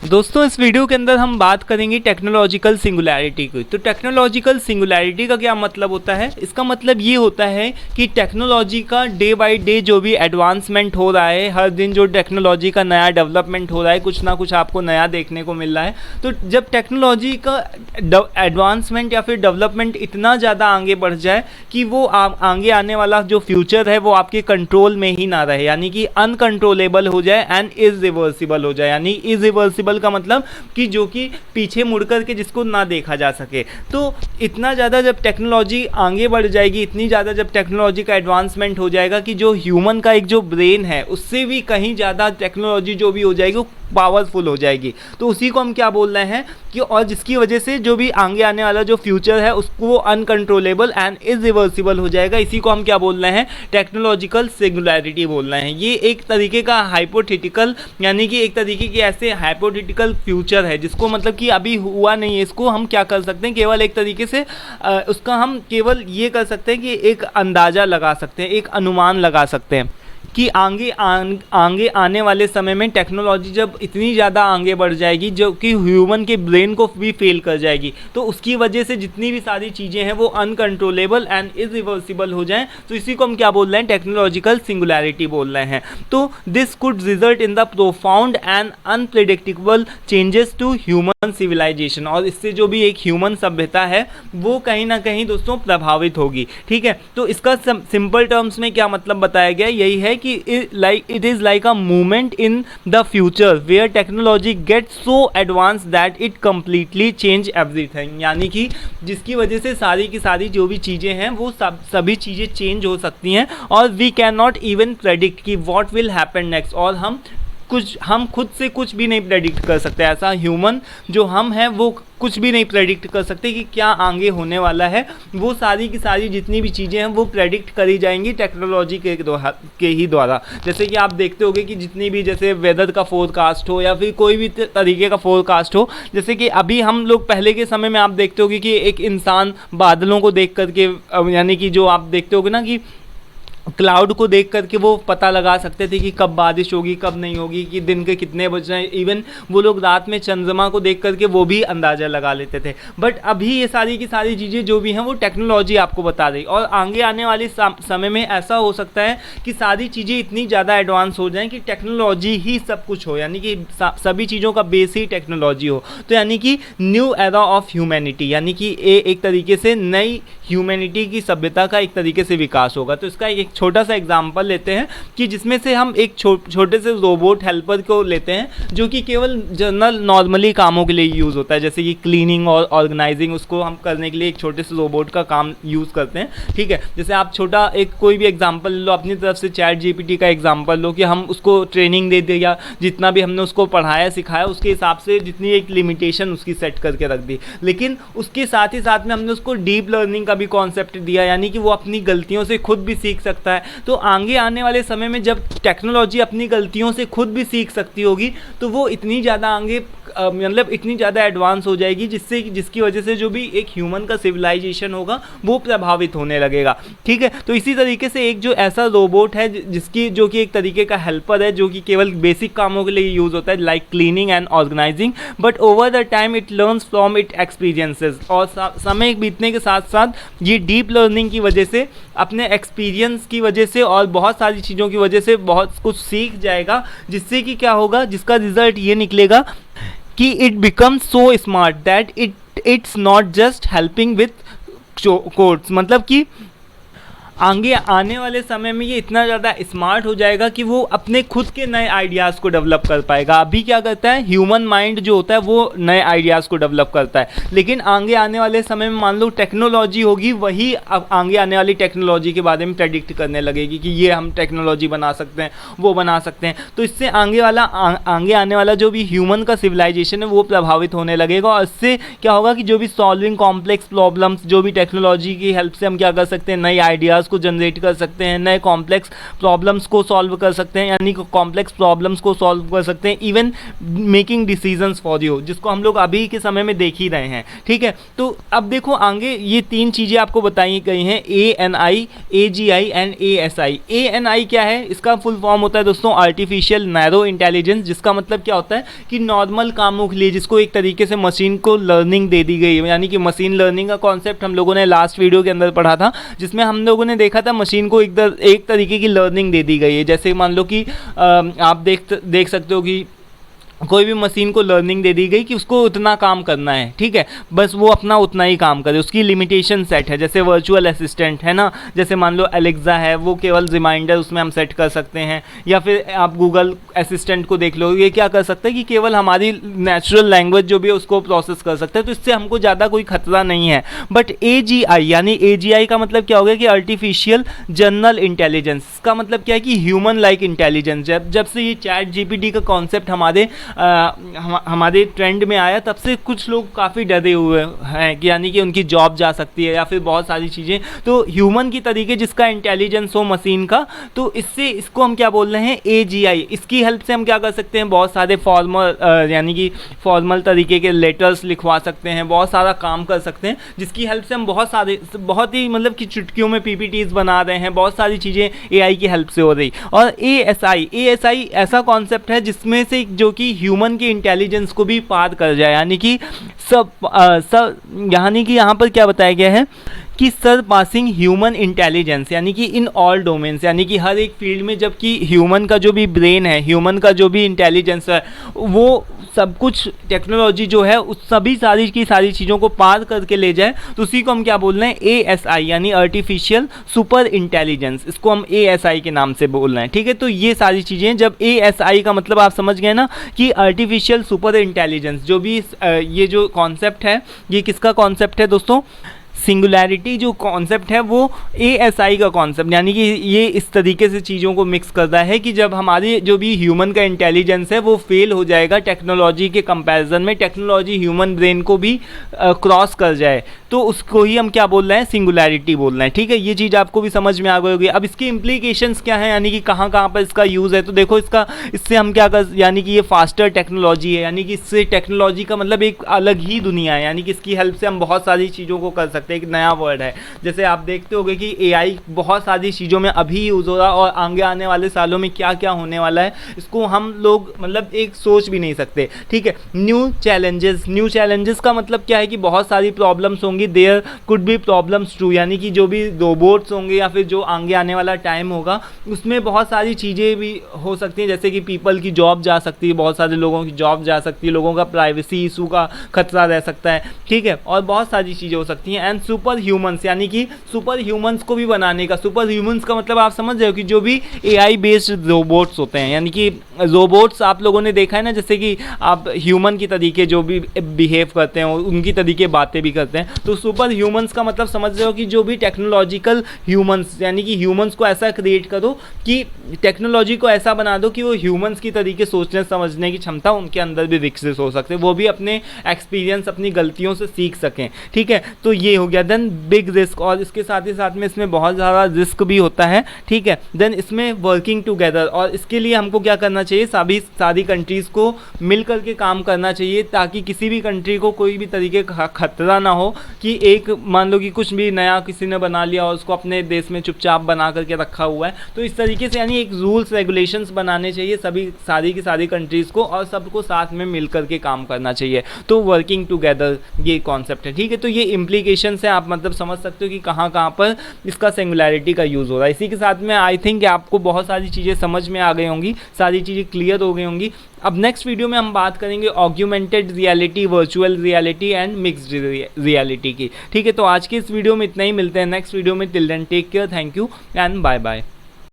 दोस्तों इस वीडियो के अंदर हम बात करेंगे टेक्नोलॉजिकल सिंगुलैरिटी की। तो टेक्नोलॉजिकल सिंगुलैरिटी का क्या मतलब होता है? इसका मतलब ये होता है कि टेक्नोलॉजी का डे बाय डे जो भी एडवांसमेंट हो रहा है, हर दिन जो टेक्नोलॉजी का नया डेवलपमेंट हो रहा है, कुछ ना कुछ आपको नया देखने को मिल रहा है। तो जब टेक्नोलॉजी का एडवांसमेंट या फिर डेवलपमेंट इतना ज़्यादा आगे बढ़ जाए कि वो आगे आने वाला जो फ्यूचर है वो आपके कंट्रोल में ही ना रहे, यानी कि अनकंट्रोलेबल हो जाए एंड इरिवर्सिबल हो जाए। यानी इरिवर्सिबल का मतलब कि जो कि पीछे मुड़ कर के जिसको ना देखा जा सके। तो इतना ज़्यादा जब टेक्नोलॉजी आगे बढ़ जाएगी, इतनी ज़्यादा जब टेक्नोलॉजी का एडवांसमेंट हो जाएगा कि जो ह्यूमन का एक जो ब्रेन है उससे भी कहीं ज़्यादा टेक्नोलॉजी जो भी हो जाएगी वो पावरफुल हो जाएगी। तो उसी को हम क्या बोल रहे हैं कि और जिसकी वजह से जो भी आगे आने वाला जो फ्यूचर है उसको वो अनकंट्रोलेबल एंड इरिवर्सिबल हो जाएगा। इसी को हम क्या बोल रहे हैं? टेक्नोलॉजिकल सिंगुलैरिटी बोल रहे हैं। ये एक तरीके का हाइपोथेटिकल, यानी कि एक तरीके की ऐसे हाइपोथेटिकल फ्यूचर है जिसको मतलब कि अभी हुआ नहीं है। इसको हम क्या कर सकते हैं? केवल एक तरीके से उसका हम केवल ये कर सकते हैं कि एक अंदाज़ा लगा सकते हैं, एक अनुमान लगा सकते हैं कि आगे आने वाले समय में टेक्नोलॉजी जब इतनी ज़्यादा आगे बढ़ जाएगी जो कि ह्यूमन के ब्रेन को भी फेल कर जाएगी, तो उसकी वजह से जितनी भी सारी चीज़ें हैं वो अनकंट्रोलेबल एंड इरिवर्सिबल हो जाएं। तो इसी को हम क्या बोल रहे हैं? टेक्नोलॉजिकल सिंगुलैरिटी बोल रहे हैं। तो this could result in the profound and unpredictable changes to human civilization. और इससे जो भी एक ह्यूमन सभ्यता है वो कहीं ना कहीं दोस्तों प्रभावित होगी। ठीक है, तो इसका सिंपल टर्म्स में क्या मतलब बताया गया? यही है कि it is like a movement in the future where technology gets so advanced that it completely change everything। यानी कि जिसकी वजह से सारी की सारी जो भी चीज़ें हैं वो सभी चीज़ें चेंज हो सकती हैं और we cannot even predict कि what will happen next। और हम खुद से कुछ भी नहीं प्रेडिक्ट कर सकते। ऐसा ह्यूमन जो हम हैं वो कुछ भी नहीं प्रेडिक्ट कर सकते कि क्या आगे होने वाला है। वो सारी की सारी जितनी भी चीज़ें हैं वो प्रेडिक्ट करी जाएंगी टेक्नोलॉजी के ही द्वारा। जैसे कि आप देखते होंगे कि जितनी भी जैसे वेदर का फोरकास्ट हो या फिर कोई भी तरीके का फोरकास्ट हो, जैसे कि अभी हम लोग पहले के समय में आप देखते होंगे कि एक इंसान बादलों को देख करके, यानी कि जो आप देखते होगे ना कि क्लाउड को देख करके वो पता लगा सकते थे कि कब बारिश होगी कब नहीं होगी, कि दिन के कितने बज रहे हैं। इवन वो लोग रात में चंद्रमा को देख करके वो भी अंदाज़ा लगा लेते थे। बट अभी ये सारी की सारी चीज़ें जो भी हैं वो टेक्नोलॉजी आपको बता रही। और आगे आने वाले समय में ऐसा हो सकता है कि सारी चीज़ें इतनी ज़्यादा एडवांस हो जाएँ कि टेक्नोलॉजी ही सब कुछ हो, यानी कि सभी चीज़ों का बेस ही टेक्नोलॉजी हो। तो यानी कि न्यू एरा ऑफ ह्यूमैनिटी, यानी कि एक तरीके से नई ह्यूमैनिटी की सभ्यता का एक तरीके से विकास होगा। तो इसका एक छोटा सा एग्जांपल लेते हैं कि जिसमें से हम एक छोटे से रोबोट हेल्पर को लेते हैं जो कि केवल जनरल नॉर्मली कामों के लिए यूज़ होता है, जैसे कि क्लीनिंग और ऑर्गेनाइजिंग, उसको हम करने के लिए एक छोटे से रोबोट का काम यूज़ करते हैं। ठीक है, जैसे आप छोटा एक कोई भी एग्जांपल लो, अपनी तरफ से चैट जीपीटी का एग्जांपल लो कि हम उसको ट्रेनिंग दे दिया, जितना भी हमने उसको पढ़ाया सिखाया उसके हिसाब से जितनी एक लिमिटेशन उसकी सेट करके रख दी। लेकिन उसके साथ ही साथ में हमने उसको डीप लर्निंग का भी कॉन्सेप्ट दिया, यानी कि वो अपनी गलतियों से खुद भी सीख सकता है। तो आगे आने वाले समय में जब टेक्नोलॉजी अपनी गलतियों से खुद भी सीख सकती होगी तो वो इतनी ज़्यादा आगे मतलब इतनी ज़्यादा एडवांस हो जाएगी जिसकी वजह से जो भी एक ह्यूमन का सिविलाइजेशन होगा वो प्रभावित होने लगेगा। ठीक है, तो इसी तरीके से एक जो ऐसा रोबोट है जो कि एक तरीके का हेल्पर है, जो कि केवल बेसिक कामों के लिए यूज़ होता है like cleaning and organizing, but over the time it learns from it experiences. और समय बीतने के साथ साथ ये डीप लर्निंग की वजह से, अपने एक्सपीरियंस की वजह से और बहुत सारी चीज़ों की वजह से बहुत कुछ सीख जाएगा, जिससे कि क्या होगा, जिसका रिजल्ट ये निकलेगा कि it becomes so smart that it's not just helping with codes. मतलब कि आगे आने वाले समय में ये इतना ज़्यादा स्मार्ट हो जाएगा कि वो अपने खुद के नए आइडियाज़ को डेवलप कर पाएगा। अभी क्या करता है, ह्यूमन माइंड जो होता है वो नए आइडियाज़ को डेवलप करता है, लेकिन आगे आने वाले समय में मान लो टेक्नोलॉजी होगी, वही अब आगे आने वाली टेक्नोलॉजी के बारे में प्रेडिक्ट करने लगेगी कि ये हम टेक्नोलॉजी बना सकते हैं, वो बना सकते हैं। तो इससे आगे आने वाला जो भी ह्यूमन का सिविलाइजेशन है वो प्रभावित होने लगेगा। और इससे क्या होगा कि जो भी सॉल्विंग कॉम्प्लेक्स प्रॉब्लम्स, जो भी टेक्नोलॉजी की हेल्प से हम क्या कर सकते हैं, नई आइडियाज़ डाटास को जनरेट कर सकते हैं, नए कॉम्प्लेक्स प्रॉब्लम्स को सॉल्व कर सकते हैं, यानी कॉम्प्लेक्स प्रॉब्लम्स को सॉल्व कर सकते हैं, even making decisions for you, जिसको हम लोग अभी के समय में देख ही रहे हैं। ठीक है, तो अब देखो आगे ये 3 चीज़ें आपको बताई गई हैं, ANI, AGI and ASI। ANI क्या है? इसका फुल फॉर्म होता है दोस्तों आर्टिफिशियल नैरो इंटेलिजेंस, जिसका मतलब क्या होता है कि नॉर्मल कामों के लिए जिसको एक तरीके से मशीन को लर्निंग दे दी गई है, यानी कि मशीन लर्निंग का कॉन्सेप्ट हम लोगों ने लास्ट वीडियो के अंदर पढ़ा था, जिसमें हम लोगों ने देखा था मशीन को एक तरीके की लर्निंग दे दी गई है। जैसे मान लो कि आप देख सकते हो कि कोई भी मशीन को लर्निंग दे दी गई कि उसको उतना काम करना है, ठीक है, बस वो अपना उतना ही काम करे, उसकी लिमिटेशन सेट है। जैसे वर्चुअल असिस्टेंट है ना, जैसे मान लो एलेक्सा है, वो केवल रिमाइंडर उसमें हम सेट कर सकते हैं, या फिर आप गूगल असिस्टेंट को देख लो, ये क्या कर सकते हैं कि केवल हमारी नेचुरल लैंग्वेज जो भी है उसको प्रोसेस कर सकते हैं, तो इससे हमको ज़्यादा कोई खतरा नहीं है। बट AGI यानी AGI का मतलब क्या हो गया कि आर्टिफिशियल जनरल इंटेलिजेंस, इसका मतलब क्या है कि ह्यूमन लाइक इंटेलिजेंस। जब से ये ChatGPT का कॉन्सेप्ट हमारे ट्रेंड में आया, तब से कुछ लोग काफ़ी डरे हुए हैं कि यानी कि उनकी जॉब जा सकती है या फिर बहुत सारी चीज़ें। तो ह्यूमन की तरीके जिसका इंटेलिजेंस हो मशीन का, तो इसको हम क्या बोल रहे हैं AGI। इसकी हेल्प से हम क्या कर सकते हैं, बहुत सारे यानी कि फॉर्मल तरीके के लेटर्स लिखवा सकते हैं, बहुत सारा काम कर सकते हैं, जिसकी हेल्प से हम बहुत ही मतलब कि चुटकियों में PPTs बना रहे हैं, बहुत सारी चीज़ें AI की हेल्प से हो रही। और ASI ऐसा कॉन्सेप्ट है जिसमें से जो कि ह्यूमन के इंटेलिजेंस को भी पार कर जाए, यानी कि यानी कि यहाँ पर क्या बताया गया है कि सरपासिंग ह्यूमन इंटेलिजेंस, यानी कि इन ऑल डोमेन्स, यानी कि हर एक फील्ड में, जबकि ह्यूमन का जो भी ब्रेन है, ह्यूमन का जो भी इंटेलिजेंस है, वो सब कुछ टेक्नोलॉजी जो है उस सारी चीज़ों को पार करके ले जाए, तो उसी को हम क्या बोल रहे हैं ASI यानी आर्टिफिशियल सुपर इंटेलिजेंस, इसको हम ASI के नाम से बोल रहे हैं। ठीक है, तो ये सारी चीज़ें, जब ASI का मतलब आप समझ गए ना कि आर्टिफिशियल सुपर इंटेलिजेंस, जो भी ये जो कॉन्सेप्ट है, ये किसका कॉन्सेप्ट है दोस्तों? सिंगुलैरिटी जो कॉन्सेप्ट है वो ASI का कॉन्सेप्ट, यानी कि ये इस तरीके से चीज़ों को मिक्स करता है कि जब हमारी जो भी ह्यूमन का इंटेलिजेंस है वो फेल हो जाएगा टेक्नोलॉजी के कंपैरिजन में, टेक्नोलॉजी ह्यूमन ब्रेन को भी क्रॉस कर जाए, तो उसको ही हम क्या बोल रहे हैं, सिंगुलैरिटी बोल रहे हैं। ठीक है, ये चीज़ आपको भी समझ में आ गई होगी। अब इसकी इम्प्लीकेशंस क्या है, यानी कि कहाँ पर इसका यूज़ है, तो देखो इससे हम क्या कर, यानी कि ये फास्टर टेक्नोलॉजी है, यानी कि इससे टेक्नोलॉजी का मतलब एक अलग ही दुनिया है, यानी कि इसकी हेल्प से हम बहुत सारी चीज़ों को कर सकते हैं। एक नया वर्ड है, जैसे आप देखते होंगे कि AI बहुत सारी चीज़ों में अभी यूज़ हो रहा है, और आगे आने वाले सालों में क्या क्या होने वाला है इसको हम लोग मतलब एक सोच भी नहीं सकते। ठीक है, न्यू चैलेंजेस का मतलब क्या है कि बहुत सारी प्रॉब्लम्स होंगी, there could be problems too, यानी कि जो भी रोबोट्स होंगे या फिर जो आगे आने वाला टाइम होगा उसमें बहुत सारी चीज़ें भी हो सकती हैं, जैसे कि पीपल की जॉब जा सकती है, बहुत सारे लोगों की जॉब जा सकती है, लोगों का प्राइवेसी इशू का खतरा रह सकता है। ठीक है, और बहुत सारी चीज़ें हो सकती हैं। एंड सुपर ह्यूमंस, यानी कि सुपर ह्यूमंस को भी बनाने का, सुपर ह्यूमंस का मतलब आप समझ रहे हो कि जो भी AI बेस्ड रोबोट्स होते हैं, यानी कि रोबोट्स आप लोगों ने देखा है ना, जैसे कि आप ह्यूमन की तरीके जो भी बिहेव करते हैं उनकी तरीके बातें भी करते हैं, तो सुपर ह्यूमंस का मतलब समझ रहे हो कि जो भी टेक्नोलॉजिकल ह्यूमंस, यानी कि ह्यूमंस को ऐसा क्रिएट करो कि टेक्नोलॉजी को ऐसा बना दो कि वो ह्यूमंस की तरीके सोचने समझने की क्षमता उनके अंदर भी विकसित हो सकते, वो भी अपने एक्सपीरियंस अपनी गलतियों से सीख सकें। ठीक है, तो ये हो गया। देन बिग रिस्क, और इसके साथ ही साथ में इसमें बहुत ज़्यादा रिस्क भी होता है। ठीक है, देन इसमें वर्किंग टुगेदर, और इसके लिए हमको क्या करना चाहिए, सारी कंट्रीज़ को मिल करके काम करना चाहिए, ताकि किसी भी कंट्री को कोई भी तरीके का खतरा ना हो कि एक मान लो कि कुछ भी नया किसी ने बना लिया और उसको अपने देश में चुपचाप बना करके रखा हुआ है, तो इस तरीके से यानी एक रूल्स रेगुलेशंस बनाने चाहिए सारी की सारी कंट्रीज़ को, और सबको साथ में मिल करके काम करना चाहिए। तो वर्किंग टुगेदर ये कॉन्सेप्ट है। ठीक है, तो ये इम्प्लीकेशन है, आप मतलब समझ सकते हो कि कहाँ पर इसका सिंगुलैरिटी का यूज़ हो रहा है। इसी के साथ में आई थिंक आपको बहुत सारी चीज़ें समझ में आ गई होंगी, सारी चीज़ें क्लियर हो गई होंगी। अब नेक्स्ट वीडियो में हम बात करेंगे augmented reality, virtual reality and mixed reality की। ठीक है, तो आज के इस वीडियो में इतना ही, मिलते हैं नेक्स्ट वीडियो में। Till then take care, thank you and bye bye.